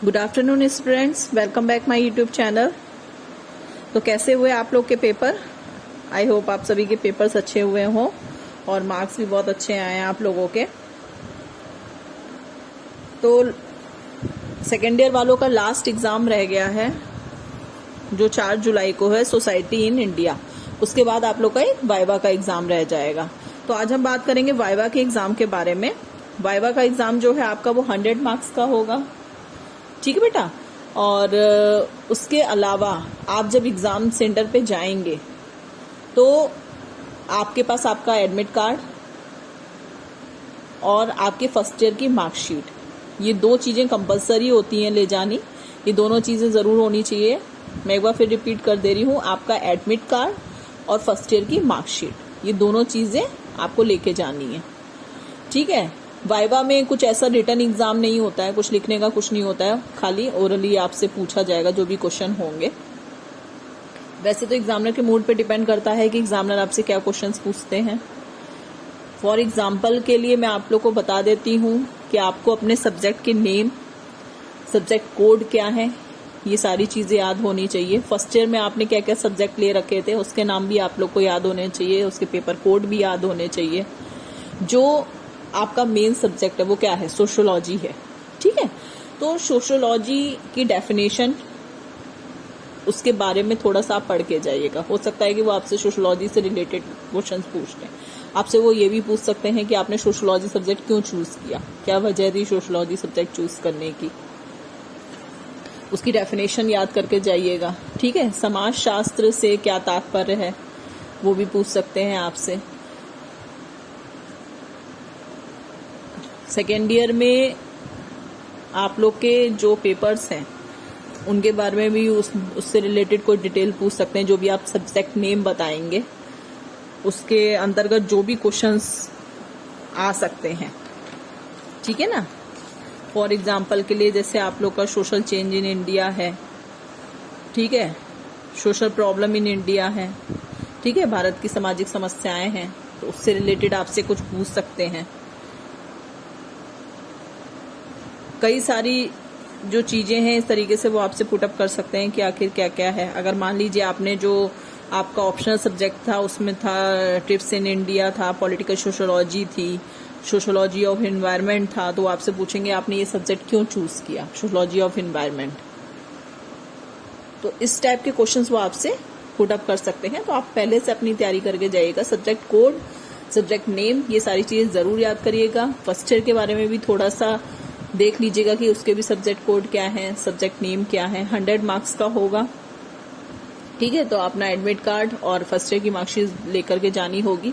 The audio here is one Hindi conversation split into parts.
Good afternoon students, welcome back my YouTube channel. तो कैसे हुए आप लोग के पेपर? आई होप आप सभी के पेपर्स अच्छे हुए हों और मार्क्स भी बहुत अच्छे आए हैं आप लोगों के। तो सेकेंड ईयर वालों का लास्ट एग्जाम रह गया है जो 4 जुलाई को है, सोसाइटी इन इंडिया। उसके बाद आप लोग का एक वाइवा का एग्जाम रह जाएगा। तो आज हम बात करेंगे वाइवा के एग्जाम के बारे में। वाइवा का एग्जाम जो है आपका वो 100 मार्क्स का होगा, ठीक है बेटा। और उसके अलावा आप जब एग्जाम सेंटर पे जाएंगे तो आपके पास आपका एडमिट कार्ड और आपके फर्स्ट ईयर की मार्कशीट, ये 2 चीजें कंपलसरी होती हैं ले जानी। ये दोनों चीजें जरूर होनी चाहिए। मैं एक बार फिर रिपीट कर दे रही हूँ, आपका एडमिट कार्ड और फर्स्ट ईयर की मार्कशीट, ये दोनों चीजें आपको लेके जानी है, ठीक है। वाइवा में कुछ ऐसा रिटर्न एग्जाम नहीं होता है, कुछ लिखने का कुछ नहीं होता है, खाली ओरली आपसे पूछा जाएगा जो भी क्वेश्चन होंगे। वैसे तो एग्जामिनर के मूड पे डिपेंड करता है कि एग्जामिनर आपसे क्या क्वेश्चंस पूछते हैं। फॉर एग्जाम्पल के लिए मैं आप लोग को बता देती हूँ कि आपको अपने सब्जेक्ट के नेम, सब्जेक्ट कोड क्या है, ये सारी चीजें याद होनी चाहिए। फर्स्ट ईयर में आपने क्या क्या सब्जेक्ट ले रखे थे उसके नाम भी आप लोग को याद होने चाहिए, उसके पेपर कोड भी याद होने चाहिए। जो आपका मेन सब्जेक्ट है वो क्या है? सोशियोलॉजी है, ठीक है। तो सोशियोलॉजी की डेफिनेशन, उसके बारे में थोड़ा सा आप पढ़ के जाइएगा। हो सकता है कि वो आपसे सोशियोलॉजी से रिलेटेड क्वेश्चंस पूछ लें। आपसे वो ये भी पूछ सकते हैं कि आपने सोशियोलॉजी सब्जेक्ट क्यों चूज किया, क्या वजह थी सोशियोलॉजी सब्जेक्ट चूज करने की, उसकी डेफिनेशन याद करके जाइएगा, ठीक है। समाज शास्त्र से क्या तात्पर्य है वो भी पूछ सकते हैं आपसे। सेकेंड ईयर में आप लोग के जो पेपर्स हैं उनके बारे में भी उससे रिलेटेड कोई डिटेल पूछ सकते हैं। जो भी आप सब्जेक्ट नेम बताएंगे उसके अंतर्गत जो भी क्वेश्चंस आ सकते हैं, ठीक है ना। फॉर एग्जाम्पल के लिए जैसे आप लोग का सोशल चेंज इन इंडिया है, ठीक है, सोशल प्रॉब्लम इन इंडिया है, ठीक है, भारत की सामाजिक समस्याएं हैं, तो उससे रिलेटेड आपसे कुछ पूछ सकते हैं। कई सारी जो चीजें हैं इस तरीके से वो आपसे पुटअप कर सकते हैं कि आखिर क्या क्या है। अगर मान लीजिए आपने जो आपका ऑप्शनल सब्जेक्ट था उसमें था ट्रिप्स इन इंडिया था, पॉलिटिकल सोशियोलॉजी थी, सोशियोलॉजी ऑफ एनवायरनमेंट था, तो आपसे पूछेंगे आपने ये सब्जेक्ट क्यों चूज किया, सोशियोलॉजी ऑफ एनवायरनमेंट। तो इस टाइप के क्वेश्चंस वो आपसे पुटअप कर सकते हैं। तो आप पहले से अपनी तैयारी करके जाइएगा। सब्जेक्ट कोड, सब्जेक्ट नेम, ये सारी चीजें जरूर याद करिएगा। फर्स्ट ईयर के बारे में भी थोड़ा सा देख लीजिएगा कि उसके भी सब्जेक्ट कोड क्या है, सब्जेक्ट नेम क्या है। 100 मार्क्स का होगा, ठीक है। तो अपना एडमिट कार्ड और फर्स्ट ईयर की मार्कशीट लेकर के जानी होगी।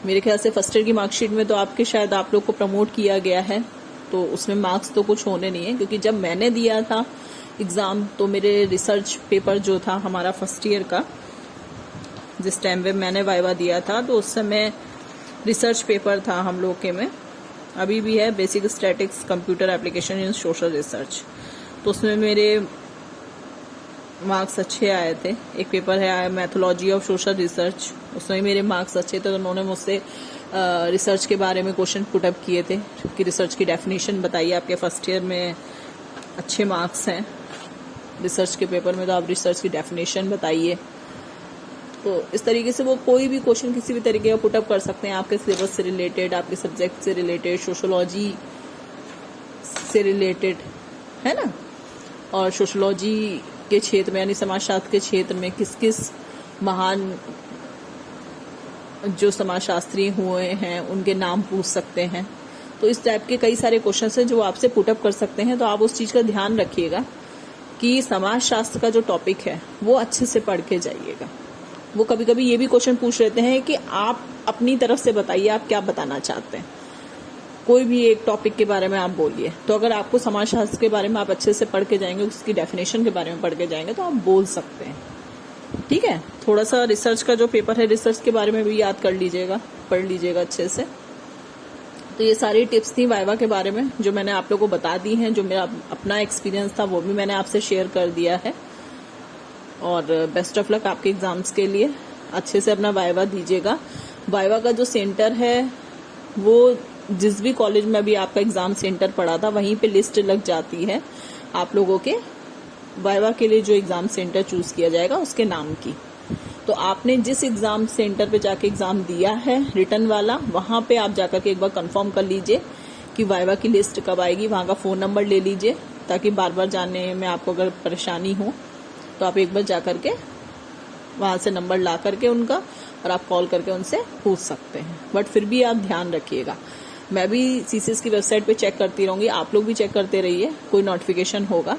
मेरे ख्याल से फर्स्ट ईयर की मार्कशीट में तो आपके शायद आप लोग को प्रमोट किया गया है, तो उसमें मार्क्स तो कुछ होने नहीं है। क्योंकि जब मैंने दिया था एग्जाम तो मेरे रिसर्च पेपर जो था हमारा फर्स्ट ईयर का, जिस टाइम पे मैंने वाइवा दिया था तो उस समय रिसर्च पेपर था हम लोग के में, अभी भी है, basic statics computer application in social research. तो उसमें मेरे मार्क्स अच्छे आए थे। एक पेपर है मैथोलॉजी ऑफ सोशल रिसर्च, उसमें मेरे मार्क्स अच्छे थे। तो उन्होंने मुझसे रिसर्च के बारे में क्वेश्चन पुटअप किए थे कि रिसर्च की डेफिनेशन बताइए, आपके फर्स्ट ईयर में अच्छे मार्क्स हैं रिसर्च के पेपर में, तो आप रिसर्च की डेफिनेशन बताइए। तो इस तरीके से वो कोई भी क्वेश्चन किसी भी तरीके का पुटअप कर सकते हैं, आपके सिलेबस से रिलेटेड, आपके सब्जेक्ट से रिलेटेड, सोशियोलॉजी से रिलेटेड, है ना। और सोशियोलॉजी के क्षेत्र में यानी समाजशास्त्र के क्षेत्र में किस किस महान जो समाजशास्त्री हुए हैं उनके नाम पूछ सकते हैं। तो इस टाइप के कई सारे क्वेश्चन हैं जो आपसे पुटअप कर सकते हैं। तो आप उस चीज का ध्यान रखिएगा कि समाजशास्त्र का जो टॉपिक है वो अच्छे से पढ़ के जाइएगा। वो कभी कभी ये भी क्वेश्चन पूछ लेते हैं कि आप अपनी तरफ से बताइए आप क्या बताना चाहते हैं, कोई भी एक टॉपिक के बारे में आप बोलिए। तो अगर आपको समाजशास्त्र के बारे में आप अच्छे से पढ़ के जाएंगे, उसकी डेफिनेशन के बारे में पढ़ के जाएंगे, तो आप बोल सकते हैं, ठीक है। थोड़ा सा रिसर्च का जो पेपर है रिसर्च के बारे में भी याद कर लीजिएगा, पढ़ लीजिएगा अच्छे से। तो ये सारी टिप्स थी वाइवा के बारे में जो मैंने आप लोगों को बता दी हैं। जो मेरा अपना एक्सपीरियंस था वो भी मैंने आपसे शेयर कर दिया है। और बेस्ट ऑफ लक आपके एग्जाम्स के लिए। अच्छे से अपना वाइवा दीजिएगा। वाइवा का जो सेंटर है वो जिस भी कॉलेज में अभी आपका एग्जाम सेंटर पड़ा था वहीं पे लिस्ट लग जाती है। आप लोगों के वाइवा के लिए जो एग्जाम सेंटर चूज किया जाएगा उसके नाम की। तो आपने जिस एग्जाम सेंटर पे जाके एग्जाम दिया है रिटर्न वाला, वहां पे आप जाकर के एक बार कंफर्म कर लीजिए कि वाइवा की लिस्ट कब आएगी। वहां का फोन नंबर ले लीजिए ताकि बार बार जाने में आपको अगर परेशानी हो तो आप एक बार जाकर के वहां से नंबर ला करके उनका और आप कॉल करके उनसे पूछ सकते हैं। बट फिर भी आप ध्यान रखिएगा, मैं भी सीसीएस की वेबसाइट पे चेक करती रहूंगी, आप लोग भी चेक करते रहिए, कोई नोटिफिकेशन होगा